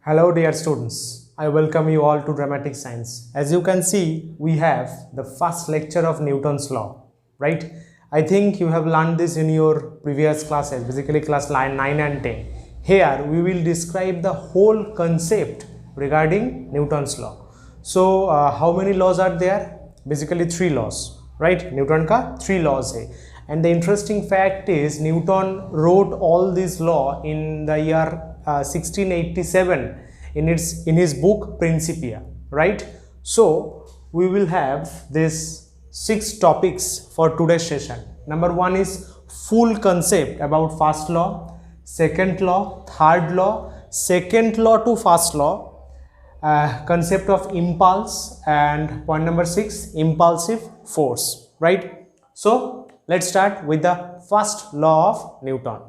Hello dear students, I welcome you all to Dramatic Science. As you can see, we have the first lecture of Newton's law, right? I think you have learned this in your previous classes, basically class 9 and 10. Here we will describe the whole concept regarding Newton's law. So how many laws are there? Basically 3 laws, right? Newton का 3 laws है. And the interesting fact is Newton wrote all this law in the year 1687 in his book Principia, right? So we will have this 6 topics for today's session. Number 1 is full concept about first law, second law, third law, second law to first law, concept of impulse, and point number 6, impulsive force, right? So let's start with the first law of Newton.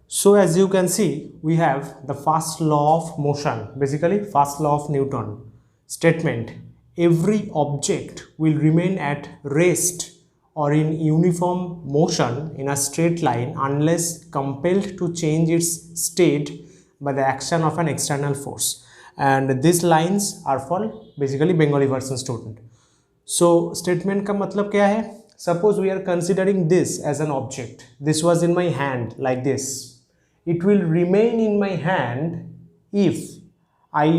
So as you can see, we have the first law of motion, basically first law of Newton. Statement: every object will remain at rest or in uniform motion in a straight line unless compelled to change its state by the action of an external force. And these lines are for basically Bengali version student. So statement का मतलब क्या है? Suppose we are considering this as an object. This was in my hand like this. It will remain in my hand if I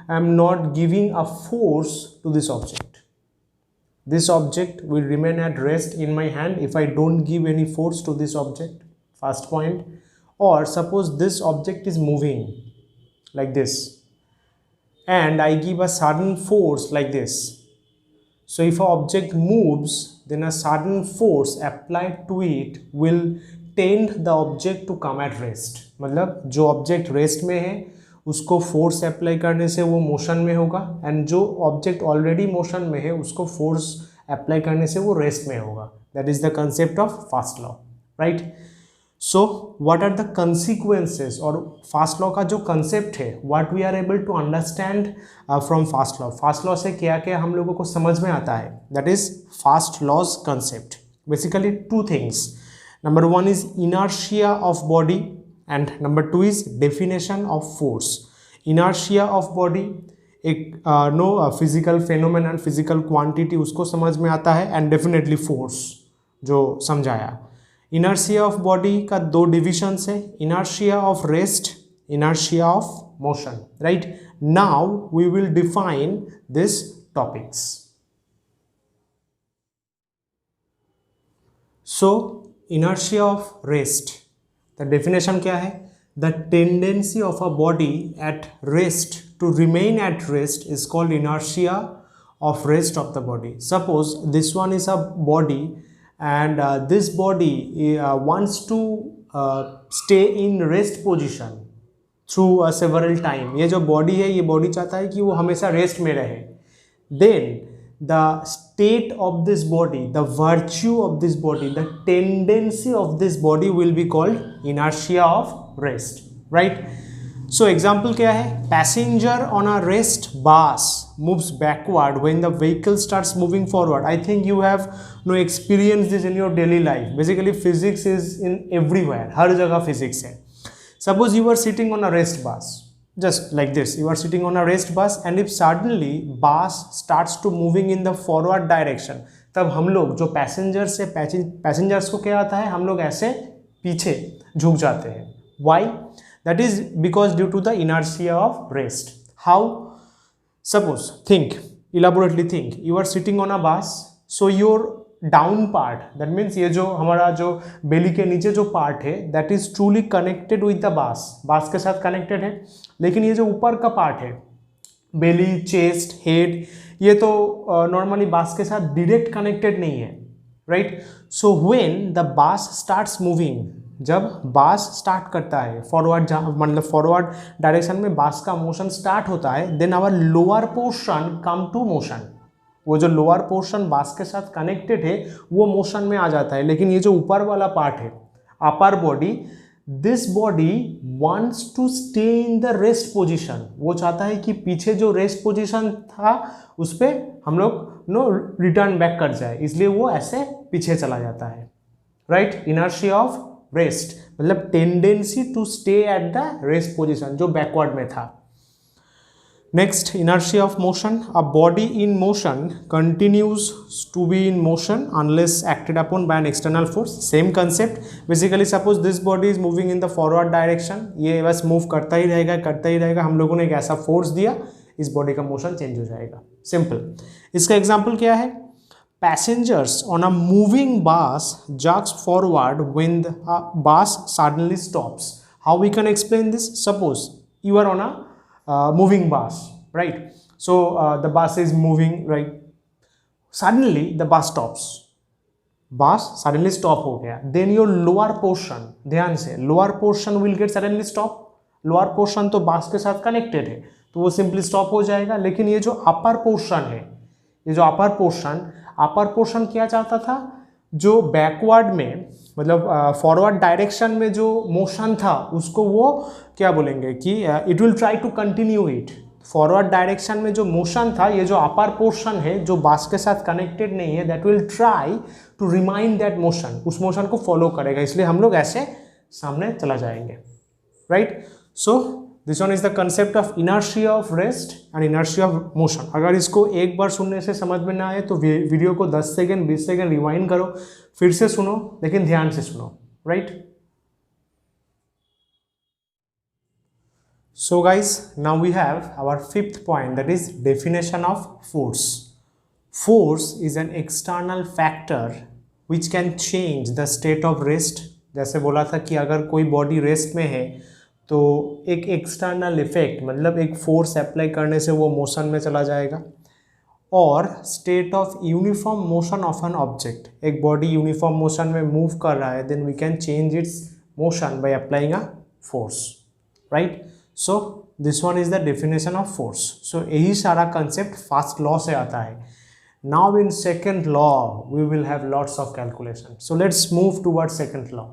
am not giving a force to this object. This object will remain at rest in my hand if I don't give any force to this object. First point. Or suppose this object is moving like this and I give a sudden force like this. So if an object moves, then a sudden force applied to it will tend the object to come at rest. मतलब जो object rest में है उसको force apply करने से वो motion में होगा, एंड जो ऑब्जेक्ट ऑलरेडी मोशन में है उसको फोर्स अप्लाई करने से वो रेस्ट में होगा. That is the concept of first law, right? So what are the consequences, और फर्स्ट लॉ का जो कंसेप्ट है, what we are able to understand from first law. First law से क्या क्या हम लोगों को समझ में आता है, that is first law's concept. Basically 2 things. Number 1 is inertia of body and number 2 is definition of force. Inertia of body एक फिजिकल phenomenon, फिजिकल क्वांटिटी उसको समझ में आता है, एंड डेफिनेटली फोर्स जो समझाया. इनर्शिया ऑफ बॉडी का 2 divisions है, inertia of rest, inertia of motion, right? Now we will define this topics. So inertia of rest, the definition क्या है? The tendency of a body at rest to remain at rest is called inertia of rest of the body. Suppose this one is a body and this body wants to stay in rest position through several time. ये जो body है, ये body चाहता है कि वो हमेशा rest में रहे. Then the state of this body, the virtue of this body, the tendency of this body will be called inertia of rest, right? So example क्या है? Passenger on a rest bus moves backward when the vehicle starts moving forward. I think you have experienced this in your daily life. Basically physics is in everywhere, हर जगह physics है. Suppose you are sitting on a rest bus, just like this, you are sitting on a rest bus and if suddenly bus starts to moving in the forward direction, तब हम लोग जो passengers से passengers को क्या आता है, हम लोग ऐसे पीछे झुक जाते हैं. Why? That is because due to the inertia of rest. How? Suppose, think, elaborately think, you are sitting on a bus, so your down part, that means ये जो हमारा जो बेली के नीचे जो पार्ट है, that is truly connected with the बास के साथ कनेक्टेड है. लेकिन ये जो ऊपर का पार्ट है, बेली, चेस्ट, हेड, ये तो नॉर्मली बास के साथ डायरेक्ट कनेक्टेड नहीं है, राइट? सो व्हेन द बास स्टार्ट्स मूविंग, जब बास स्टार्ट करता है फॉरवर्ड, मतलब फॉरवर्ड डायरेक्शन में बास का मोशन स्टार्ट होता है, then our lower portion come to motion. वो जो लोअर पोर्शन बास के साथ कनेक्टेड है वो मोशन में आ जाता है. लेकिन ये जो ऊपर वाला पार्ट है, upper body, this body wants to stay in the rest position, वो चाहता है कि पीछे जो रेस्ट पोजीशन था उस पर हम लोग रिटर्न बैक कर जाए, इसलिए वो ऐसे पीछे चला जाता है, राइट। इनर्शिया ऑफ रेस्ट मतलब tendency to stay at the rest position, जो बैकवर्ड में था। Next, inertia of motion, a body in motion continues to be in motion unless acted upon by an external force. Same concept, basically suppose this body is moving in the forward direction, ये बस move करता ही रहेगा, हम लोगों ने एक ऐसा force दिया, इस बॉडी का मोशन चेंज हो जाएगा, सिंपल। इसका एग्जाम्पल क्या है, पैसेंजर्स ऑन अ मूविंग बस jerks forward when the bus suddenly stops. How we can explain this? Suppose you are on a moving bus, right? So the bus is moving, right? Suddenly the bus stops. Bus suddenly stop हो गया. Then your lower portion, ध्यान से, lower portion will get suddenly stop. Lower portion तो bus के साथ connected है, तो वो simply stop हो जाएगा. लेकिन ये जो upper portion है, ये जो अपर पोर्शन क्या चाहता था, जो बैकवर्ड में मतलब फॉरवर्ड डायरेक्शन में जो मोशन था उसको वो क्या बोलेंगे कि it will try to continue it. Forward direction में जो मोशन था, ये जो अपर पोर्शन है जो बस के साथ कनेक्टेड नहीं है, that will try to remind that motion, उस मोशन को फॉलो करेगा, इसलिए हम लोग ऐसे सामने चला जाएंगे, right. So this one is the concept of inertia of rest and inertia of motion. अगर इसको एक बार सुनने से समझ में ना आए तो वीडियो को 10 सेकेंड 20 सेकेंड रिवाइंड करो, फिर से सुनो, लेकिन ध्यान से सुनो, right. So guys, now we have our fifth point, that is definition of force. Force is an external factor which can change the state of rest. जैसे बोला था कि अगर कोई बॉडी रेस्ट में है तो एक एक्सटर्नल इफेक्ट मतलब एक फोर्स अप्लाई करने से वो मोशन में चला जाएगा। और state of uniform motion of an object, एक बॉडी यूनिफॉर्म मोशन में मूव कर रहा है, then we can change its motion by applying a force, right. So this one is the definition of force. So यही सारा concept first law से आता है। Now in second law we will have lots of calculation. So let's move toward second law.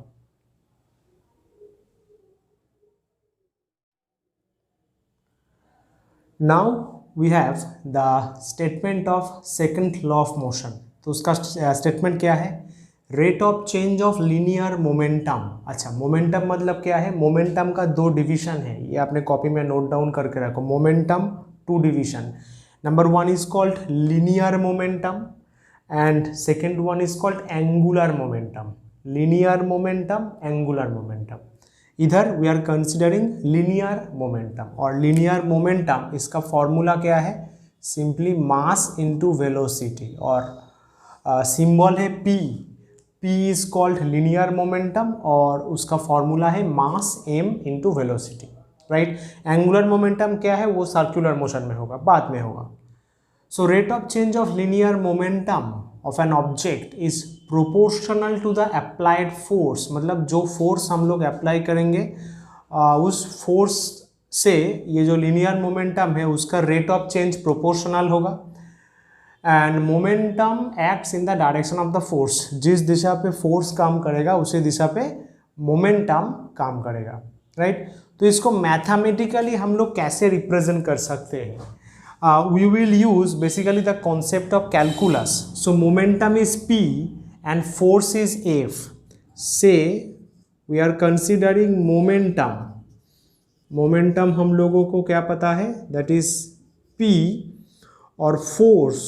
Now we have the statement of second law of motion। तो उसका statement क्या है, rate of change of linear momentum. अच्छा, momentum मतलब क्या है, momentum का दो डिवीजन है, ये आपने कॉपी में नोट डाउन करके रखो। Momentum two division, number one is called linear momentum and second one is called angular momentum. Linear momentum, angular momentum. इधर we are considering linear momentum, और लीनियर मोमेंटम इसका formula क्या है, simply mass into velocity, और symbol है P. P is called linear momentum और उसका formula है mass M into velocity, right. Angular momentum क्या है, वो सर्कुलर मोशन में होगा, बाद में होगा। So rate of change of linear momentum of an object is proportional to the applied force. मतलब जो फोर्स हम लोग अप्लाई करेंगे उस फोर्स से ये जो लीनियर मोमेंटम है उसका रेट ऑफ चेंज प्रोपोर्शनल होगा। And momentum acts in the direction of the force, जिस दिशा पे फोर्स काम करेगा उसी दिशा पे मोमेंटम काम करेगा, राइट। तो इसको मैथमेटिकली हम लोग कैसे रिप्रेजेंट कर सकते हैं, we will use basically the concept of calculus. So momentum is P and force is F. Say we are considering momentum. Momentum हम लोगों को क्या पता है, that is P, और force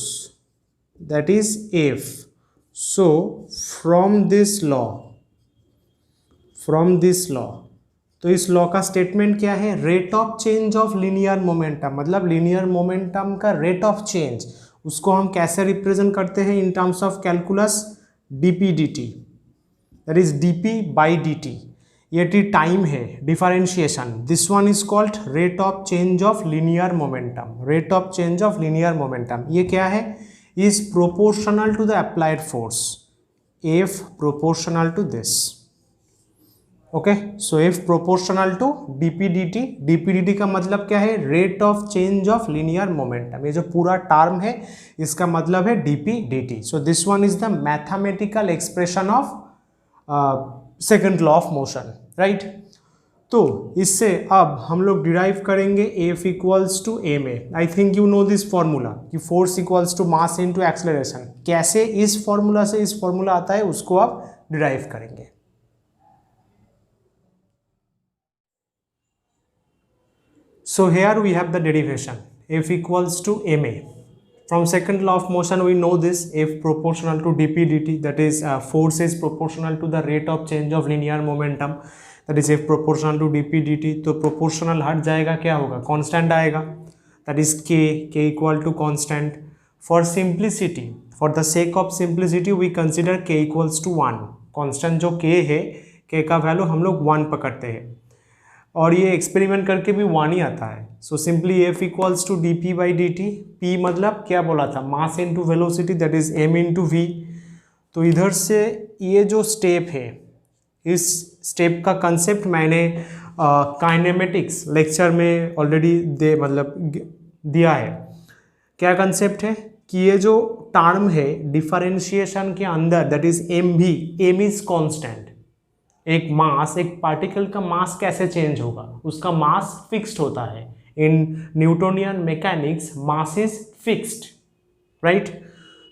that is F. So from this law तो इस law का स्टेटमेंट क्या है, rate of change of linear momentum, मतलब लीनियर मोमेंटम का रेट ऑफ चेंज, उसको हम कैसे रिप्रेजेंट करते हैं in terms of calculus, d p d t, that is d p by d t. ये टी टाइम है, differentiation. This one is called rate of change of linear momentum. Rate of change of linear momentum ये क्या है, is proportional to the applied force, F proportional to this, okay. So F proportional to dp dt. Dp dt का मतलब क्या है, rate of change of linear momentum. ये जो पूरा टर्म है इसका मतलब है dp dt. So this one is the mathematical expression of second law of motion. Right. तो इससे अब हम लोग डिराइव करेंगे F equals to ma। I think you know this formula कि force equals to mass into acceleration. कैसे इस formula से इस फॉर्मूला आता है उसको आप डिराइव करेंगे। So here we have the derivation F equals to ma. From second law of motion we know this F proportional to dp dt, that is force is proportional to the rate of change of linear momentum, that is F proportional to dp dt। तो proportional हट जाएगा, क्या होगा, constant आएगा, that is k equal to constant। For simplicity, for the sake of simplicity we consider k equals to 1। constant जो k है, k का value हम लोग 1 पकड़ते हैं और ये एक्सपेरिमेंट करके भी 1 ही आता है। So simply F equals to d p by d t. P मतलब क्या बोला था, mass into velocity, that is m into v. तो इधर से ये जो स्टेप है, इस स्टेप का कंसेप्ट मैंने काइनेमेटिक्स लेक्चर में ऑलरेडी दिया है। क्या कंसेप्ट है कि ये जो टर्म है डिफरेंशिएशन के अंदर, दैट इज एम भी, एम इज कॉन्स्टेंट। एक मास, एक पार्टिकल का मास कैसे चेंज होगा, उसका मास फिक्स्ड होता है। In Newtonian mechanics mass is fixed, right.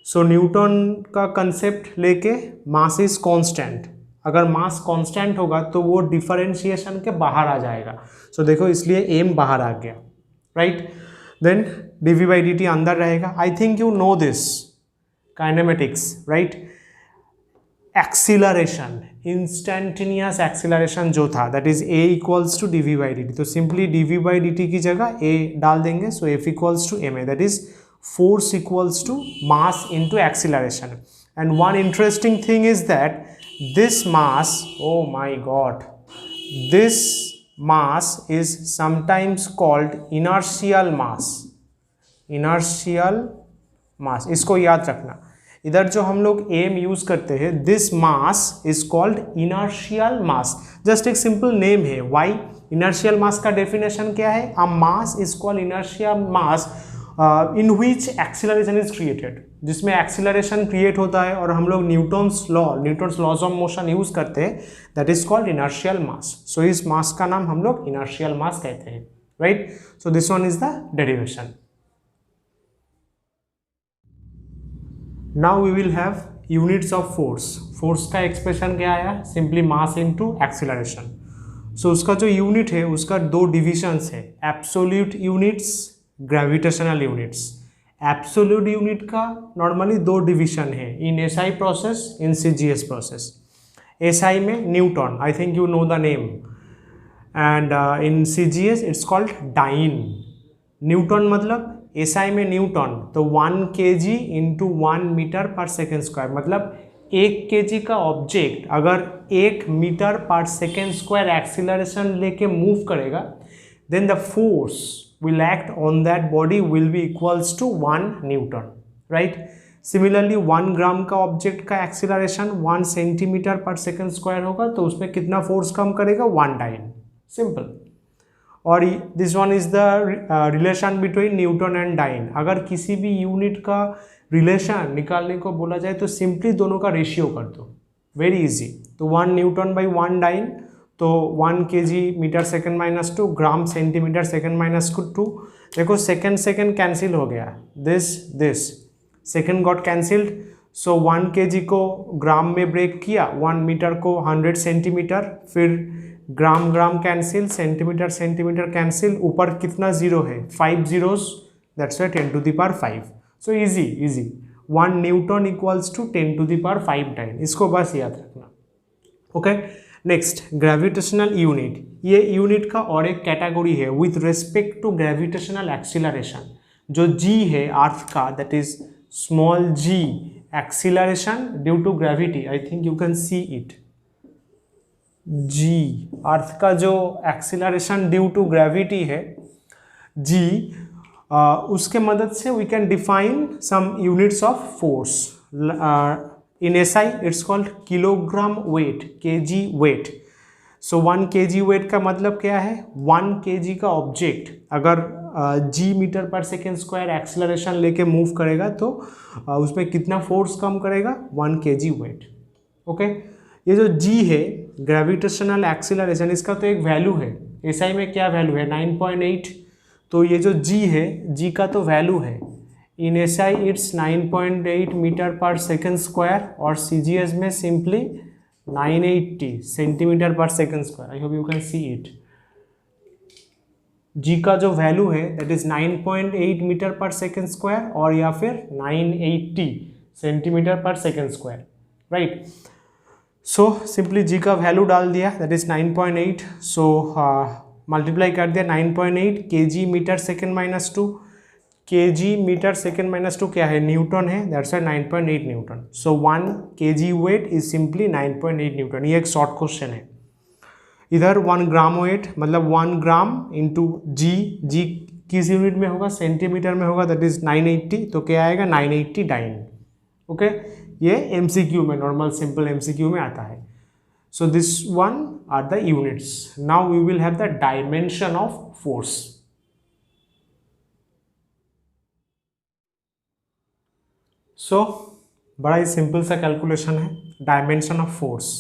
So Newton का कंसेप्ट लेके मास इज कांस्टेंट। अगर मास कांस्टेंट होगा तो वो डिफरेंशिएशन के बाहर आ जाएगा। सो देखो इसलिए एम बाहर आ गया, right. Then dv by dt अंदर रहेगा। I think you know this kinematics, right. Acceleration, instantaneous acceleration जो था, that is a equals to dv by dt। तो सिंपली dv by dt की जगह a डाल देंगे। So F equals to ma, that is force equals to mass into acceleration. And one interesting thing is that this mass, oh my god, this mass is sometimes called inertial mass. Inertial मास, इसको याद रखना। इधर जो हम लोग M use करते हैं, this mass is called inertial mass. Just एक सिंपल नेम है। व्हाई? इनर्शियल मास का डेफिनेशन क्या है? A mass is called inertial mass in which acceleration is created, जिसमें एक्सीलरेशन क्रिएट होता है और हम लोग Newton's laws of motion use करते हैं, that is called inertial mass. So इस मास का नाम हम लोग इनर्शियल मास कहते हैं, right. So this one is the derivation. Now we will have units of force. Force का एक्सप्रेशन क्या आया? Simply mass into acceleration. So उसका जो यूनिट है उसका दो डिविजन्स है, absolute units, gravitational units. Absolute unit का नॉर्मली दो डिवीजन है, in SI process, in CGS process. SI में newton, I think you know the name, and in CGS it's called dyne. Newton मतलब SI में newton, तो 1 kg into 1 metre पर second square, मतलब 1 kg का object अगर 1 metre पर second square acceleration लेके मूव करेगा, then the force will act on that body will be equals to 1 Newton, right? Similarly 1 gram का ऑब्जेक्ट का एक्सीलरेशन 1 सेंटीमीटर पर सेकेंड स्क्वायर होगा, तो उसमें कितना फोर्स कम करेगा? 1 डाइन, सिंपल। और this one is the relation between newton and dyne. अगर किसी भी यूनिट का रिलेशन निकालने को बोला जाए तो सिंपली दोनों का रेशियो कर दो, वेरी इजी। तो 1 न्यूटन बाई 1 डाइन, तो 1 kg metre second minus 2, gram centimetre second minus 2। देखो सेकेंड सेकेंड कैंसिल हो गया, this second got cancelled. So 1 kg को ग्राम में ब्रेक किया, 1 मीटर को 100 सेंटीमीटर, फिर gram gram cancel, centimetre centimetre cancel, ऊपर कितना जीरो है? 5 zeros, that's why 10 to the power 5। So easy 1 newton equals to 10 to the power 5 dyne, इसको बस याद रखना, ओके। Next gravitational unit. ये यूनिट का और एक कैटेगरी है with respect to gravitational acceleration. जो जी है अर्थ का, that is small g, acceleration due to gravity, I think you can see it. G earth का जो एक्सीलरेशन ड्यू टू ग्रेविटी है, जी, उसके मदद से we can define some units of force. In SI it's called kilogram weight, kg weight। So 1 kg weight का मतलब क्या है? 1 kg का ऑब्जेक्ट अगर g मीटर पर सेकेंड स्क्वायर एक्सीलरेशन लेके मूव करेगा तो उसमें कितना फोर्स कम करेगा? 1 kg weight, ओके। ये जो g है ग्रेविटेशनल एक्सीलरेशन, इसका तो एक वैल्यू है, एसआई में क्या वैल्यू है 9.8, तो ये जो जी है, जी का तो वैल्यू है, इन एसआई इट्स 9.8 मीटर पर सेकेंड स्क्वायर, और सीजीएस में सिंपली 980 सेंटीमीटर पर second square. I hope you can see it. G का जो वैल्यू है दैट इज 9.8 मीटर पर सेकेंड स्क्वायर, और या फिर 980 सेंटीमीटर पर second square, right. So simply G का वैल्यू डाल दिया, दैट इज 9.8, सो मल्टीप्लाई कर दिया 9.8 kg metre second minus 2, kg metre second minus 2 क्या है, न्यूटन है, that's why 9.8 newton. So 1 kg weight is simply 9.8 newton. ये एक शॉर्ट क्वेश्चन है। इधर 1 ग्राम वेट मतलब 1 ग्राम इंटू जी, जी किस यूनिट में होगा, सेंटीमीटर में होगा, दैट इज 980, तो क्या आएगा 980 डाइन। ओके, ये एमसीक्यू में, नॉर्मल सिंपल एमसीक्यू में आता है। So this one are the units. Now we will have the dimension of force. सो बड़ा ही सिंपल सा कैलकुलेशन है, डायमेंशन ऑफ फोर्स।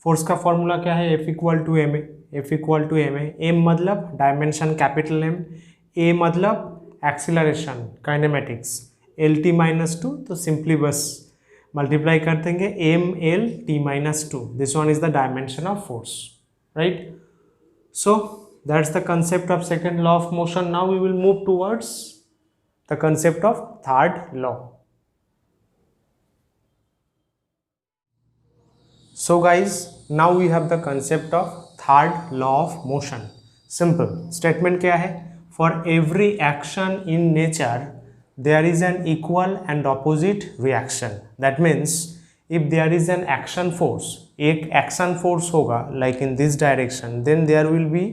फोर्स का फॉर्मूला क्या है, F equal to M A, F equal to M A, M मतलब dimension capital M, A मतलब acceleration kinematics, L T minus two, तो सिंपली बस मल्टीप्लाई कर देंगे M L T minus two, this one is the dimension of force, right. So that's the concept of second law of motion. Now we will move towards the concept of third law. So guys, now we have the concept of third law of motion. Simple statement क्या है, for every action in nature there is an equal and opposite reaction. That means if there is an action force, एक action force होगा like in this direction, then there will be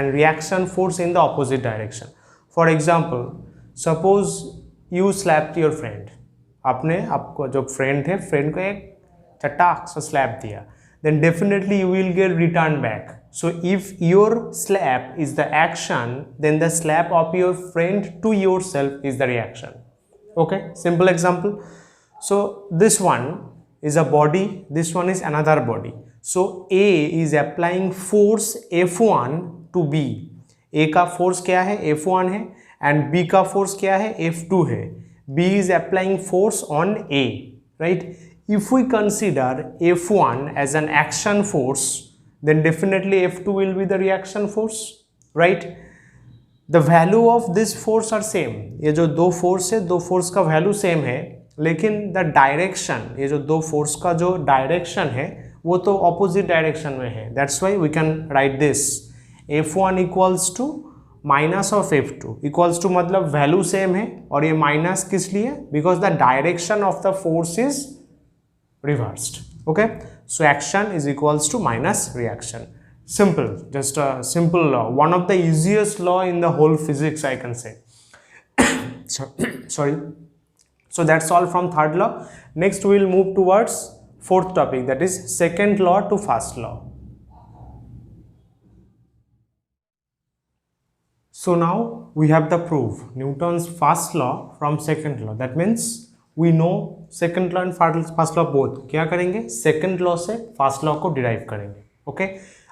an reaction force in the opposite direction. For example, suppose you slapped your friend, आपने आपको जो friend है, friend को एक चटाक सा slap दिया, then definitely you will get return back. So if your slap is the action, then the slap of your friend to yourself is the reaction. Okay, simple example. So this one is a body, this one is another body. So A is applying force F1 to B. A का force क्या है, F1 है, and B का force क्या है, F2 है. B is applying force on A, right? If we consider F1 as an action force, then definitely F2 will be the reaction force, right? The value of this force are same. ये जो दो force है, दो force का value same है, लेकिन the direction, ये जो दो force का जो direction है, वो तो opposite direction में है. That's why we can write this. F1 equals to minus of F2 equals to मतलब value same है, और ये minus किस लिए? Because the direction of the force is reversed. Okay, so action is equals to minus reaction. Simple, just a simple law, one of the easiest law in the whole physics, I can say. Sorry. So that's all from third law. Next we will move towards fourth topic, that is second law to first law. So now we have the proof Newton's first law from second law. That means we know second law and first law both. क्या करेंगे, second law से first law को derive करेंगे. Okay,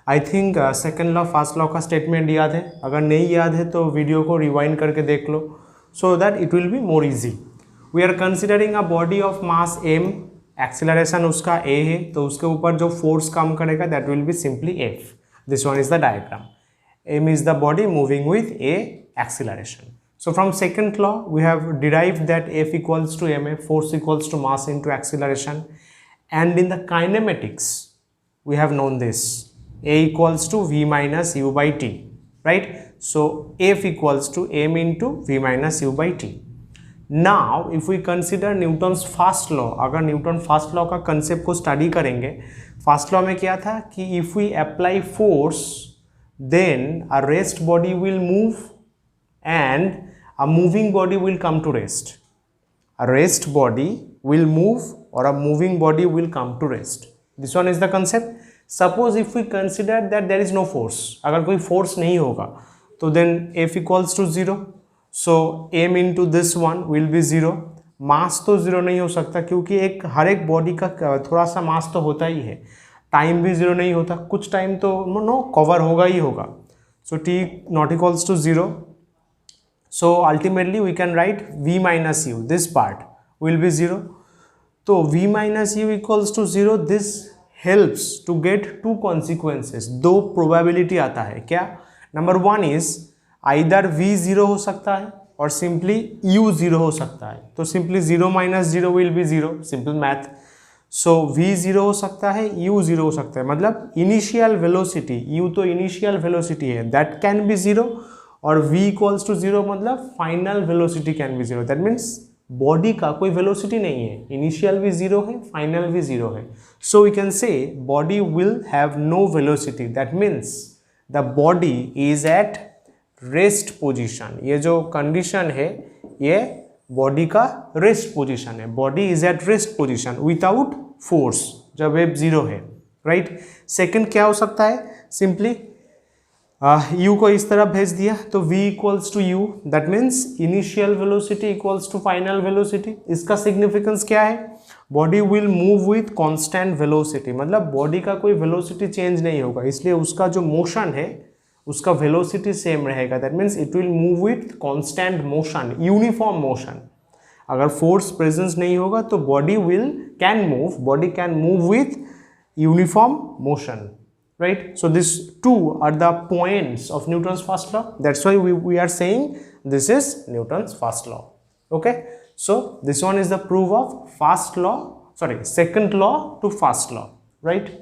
I think second law first law का statement याद है, अगर नहीं याद है तो वीडियो को rewind करके देख लो, so that it will be more easy. We are considering a body of mass m, acceleration उसका a है, तो उसके ऊपर जो force काम करेगा that will be simply F. This one is the diagram. m is the body moving with a acceleration. So from second law we have derived that F equals to ma, force equals to mass into acceleration, and in the kinematics we have known this, A equals to V minus U by T, right? So F equals to m into V minus U by T. Now if we consider Newton's first law, अगर Newton first law का concept को study करेंगे, first law में क्या था कि if we apply force then a rest body will move and a moving body will come to rest. A rest body will move or a moving body will come to rest. This one is the concept. Suppose if we consider that there is no force, अगर कोई force नहीं होगा तो then F equals to 0. So m into this one will be 0. मास तो 0 नहीं हो सकता क्योंकि हर एक बॉडी का थोड़ा सा मास तो होता ही है, टाइम भी जीरो नहीं होता, कुछ टाइम तो नो कवर होगा ही होगा. So t not equals to 0. So ultimately we can write v minus u, this part will be 0. So v minus u equals to 0. This helps to get two consequences. दो probability आता है क्या? Number one is either v 0 हो सकता है और simply u 0 हो सकता है. तो simply 0 minus 0 will be 0. Simple math. So v 0 हो सकता है, u 0 हो सकता है. मतलब initial velocity, u तो initial velocity है, that can be 0. और v इक्वल्स टू 0 मतलब final velocity can be 0. That means body का कोई वेलोसिटी नहीं है, इनिशियल भी 0 है, फाइनल भी 0 है. So we can say body will have no velocity. That means the body is at rest position. ये जो कंडीशन है ये बॉडी का रेस्ट पोजिशन है. Body is at rest position without force जब वेव 0 है. राइट. सेकेंड क्या हो सकता है? सिंपली u को इस तरफ भेज दिया तो v equals to u. That means initial velocity equals to final velocity. इसका सिग्निफिकेंस क्या है? Body will move with constant velocity. मतलब बॉडी का कोई वेलोसिटी चेंज नहीं होगा, इसलिए उसका जो मोशन है उसका वेलोसिटी सेम रहेगा. That means it will move with constant motion, uniform motion. अगर फोर्स प्रेजेंस नहीं होगा तो body can move with uniform motion. Right, so these two are the points of Newton's first law. That's why we are saying this is Newton's first law. Okay, so this one is the proof of second law to first law. Right,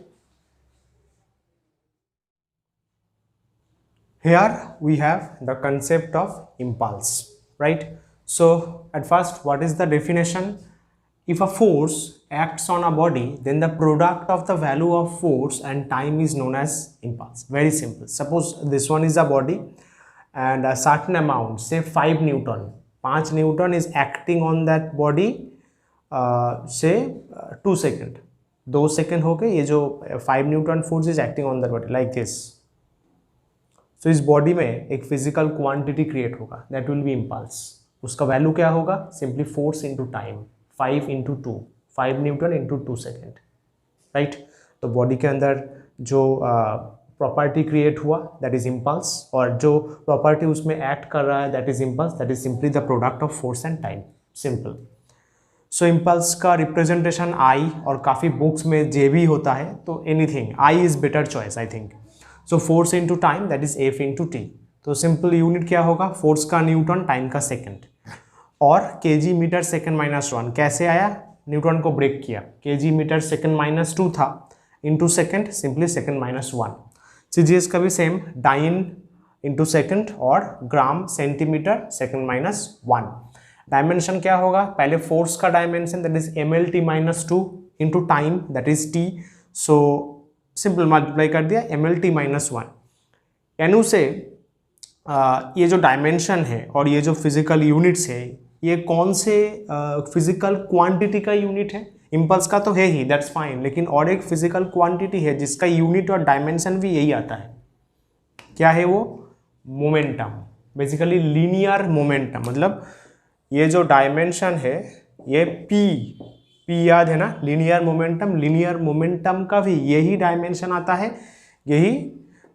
here we have the concept of impulse. Right, so at first, what is the definition? If a force acts on a body, then the product of the value of force and time is known as impulse. Very simple. Suppose this one is a body and a certain amount, say 5 Newton. 5 Newton is acting on that body, say 2 seconds. 2 seconds हो गए, ये जो 5 Newton force is acting on that body like this. So इस body में एक physical quantity create होगा, that will be impulse. उसका value क्या होगा? Simply force into time. 5 into 2, 5 Newton into 2 second. Right. तो बॉडी के अंदर जो प्रॉपर्टी क्रिएट हुआ दैट इज इम्पल्स, और जो प्रॉपर्टी उसमें एक्ट कर रहा है that is impulse. That is simply the product of force and time. Simple. So impulse का रिप्रेजेंटेशन आई और काफ़ी बुक्स में जे भी होता है, तो anything I is better choice I think. So force into time that is F into T. तो simple unit क्या होगा? फोर्स का न्यूटन, टाइम का सेकेंड. और केजी मीटर सेकेंड माइनस 1 कैसे आया? न्यूटन को ब्रेक किया. केजी मीटर सेकेंड माइनस 2 था, into second simply second minus 1. CGS का भी सेम, डाइन इंटू सेकेंड और ग्राम सेंटीमीटर सेकेंड माइनस 1. डायमेंशन क्या होगा? पहले फोर्स का dimension that is mlt minus 2 into time that is t. So simple multiply कर दिया mlt माइनस 1. यानी से ये जो डायमेंशन है और ये जो फिजिकल यूनिट्स है ये कौन से फिजिकल क्वांटिटी का यूनिट है? इम्पल्स का तो है ही, दैट्स फाइन, लेकिन और एक फिजिकल क्वांटिटी है जिसका यूनिट और डायमेंशन भी यही आता है. क्या है वो? मोमेंटम. Basically linear momentum. मतलब ये जो डायमेंशन है ये p याद है ना? लीनियर मोमेंटम का भी यही डायमेंशन आता है, यही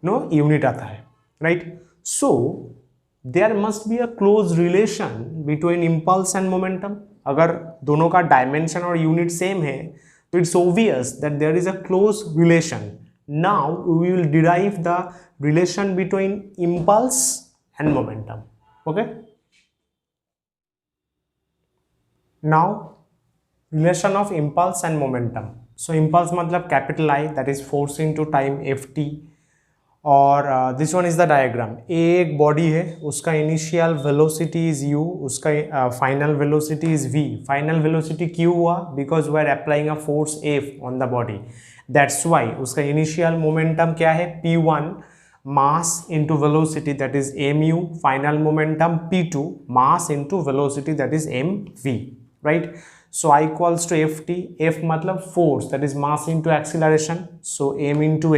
यूनिट आता है. Right. So there must be a close relation between impulse and momentum. अगर दोनों का डायमेंशन और यूनिट सेम है तो it's obvious that there is a close relation. Now we will derive the relation between impulse and momentum. Okay. Now relation of impulse and momentum. So impulse मतलब capital I, that is force into time ft. और this one is the diagram. एक body है, उसका initial velocity is u, उसका final velocity is v. Final velocity क्यों हुआ? Because we are applying a force f on the body. That's why उसका initial momentum क्या है? p1 mass into velocity that is mu. Final momentum p2 mass into velocity that is mv. Right. So I equals to ft. f मतलब force that is mass into acceleration. So m into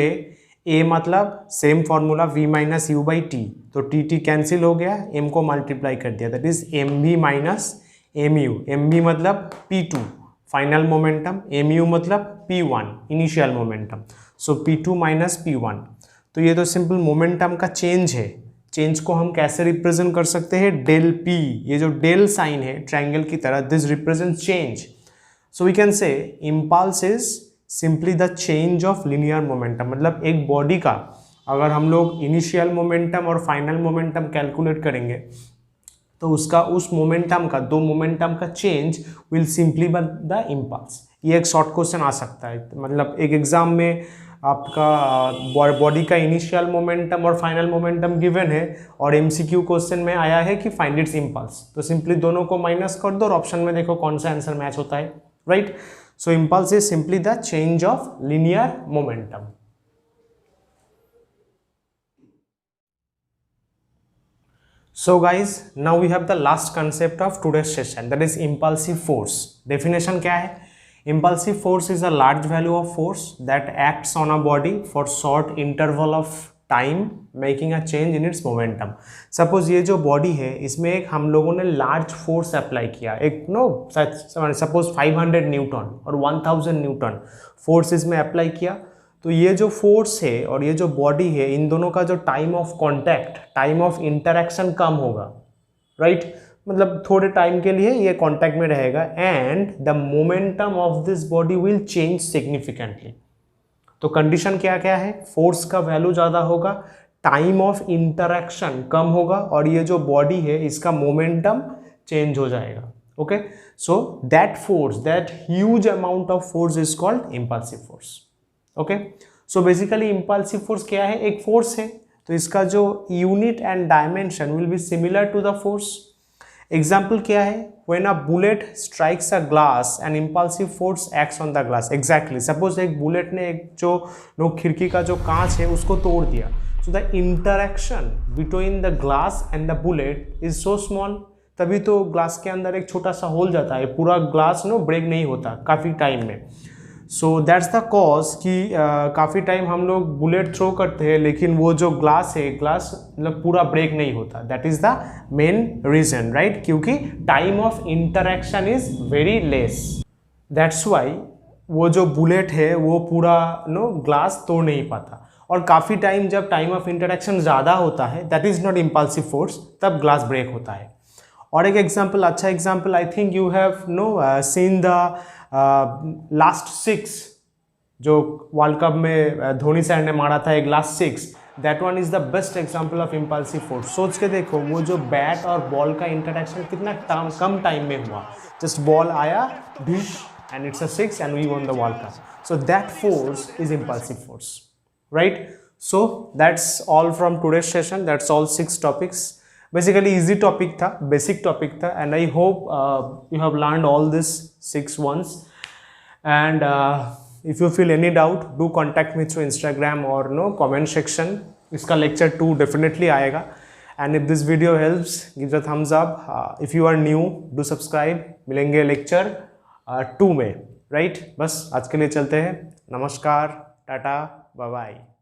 a मतलब same formula v minus you by T. तो T cancel हो गया, m को multiply कर दिया that is mv minus mu. mv मतलब p2 final momentum, mu मतलब p1 initial momentum. सो P2 minus P1। तो ये तो सिंपल मोमेंटम का चेंज है। चेंज को हम कैसे रिप्रेजेंट कर सकते हैं, डेल P, ये जो डेल साइन है ट्रायंगल की तरह, this represent change. So we can say impulse is simply the change of linear momentum. मतलब एक बॉडी का अगर हम लोग इनिशियल मोमेंटम और फाइनल मोमेंटम कैलकुलेट करेंगे तो उसका उस मोमेंटम का, दो मोमेंटम का change will simply be the impulse. ये एक शॉर्ट क्वेश्चन आ सकता है, मतलब एक एग्जाम में आपका बॉडी का इनिशियल मोमेंटम और फाइनल मोमेंटम गिवन है और एमसीक्यू क्वेश्चन में आया है कि फाइंड इट्स इम्पल्स, तो सिंपली दोनों को माइनस कर दो और ऑप्शन में देखो कौन सा आंसर मैच होता है, right. So impulse is simply the change of linear momentum. So guys, now we have the last concept of today's session, that is impulsive force. Definition क्या है? Impulsive force is a large value of force that acts on a body for short interval of time, making a change in its momentum. Suppose ये जो body है इसमें एक हम लोगों ने large force apply किया, एक suppose 500 न्यूटन और 1000 न्यूटन force इसमें apply किया। तो ये जो फोर्स है और ये जो बॉडी है, इन दोनों का जो time of contact, time of interaction कम होगा, राइट। मतलब थोड़े टाइम के लिए ये कॉन्टैक्ट में रहेगा and the momentum of this body will change significantly. तो कंडीशन क्या क्या है, फोर्स का वैल्यू ज़्यादा होगा, टाइम ऑफ इंटरेक्शन कम होगा और ये जो बॉडी है इसका मोमेंटम चेंज हो जाएगा। Okay, so that force, that huge amount of force is called impulsive force. Okay, so basically impulsive force क्या है, एक फोर्स है तो इसका जो unit and dimension will be similar to the force. Example क्या है, when a bullet strikes a glass and impulsive force acts on the glass. Exactly, suppose एक बुलेट ने एक जो खिड़की का जो कांच है उसको तोड़ दिया, so the interaction between the glass and the bullet is so small, तभी तो ग्लास के अंदर एक छोटा सा होल जाता है, पूरा ग्लास ब्रेक नहीं होता काफ़ी टाइम में। सो दैट्स द कॉज कि काफ़ी टाइम हम लोग बुलेट थ्रो करते हैं लेकिन वो जो ग्लास है, ग्लास मतलब पूरा ब्रेक नहीं होता। That is the main reason, right, क्योंकि time of interaction is very less. That's why वो जो बुलेट है वो पूरा ग्लास तोड़ नहीं पाता। और काफ़ी टाइम जब टाइम ऑफ इंटरेक्शन ज़्यादा होता है, that is not impulsive force, तब ग्लास ब्रेक होता है। और एक एग्जाम्पल, अच्छा example, I think you have seen the last 6 जो वर्ल्ड कप में धोनी सर ने मारा था, एक last 6, that one is the best example of impulsive force. सोच के देखो वो जो बैट और बॉल का इंटरेक्शन कितना कम टाइम में हुआ, जस्ट बॉल आया डिश and it's a 6 and we won the world cup. So that force is impulsive force, right. So that's all from today's session, that's all 6 topics. Basically easy topic था, basic topic था, and I hope you have learned all this 6 ones. And if you feel any doubt, do contact me through Instagram or comment section. इसका lecture 2 definitely आएगा. And if this video helps, give a thumbs up. If you are new, do subscribe. मिलेंगे lecture 2 में, right? बस आज के लिए चलते हैं। नमस्कार, टाटा, बाय बाय।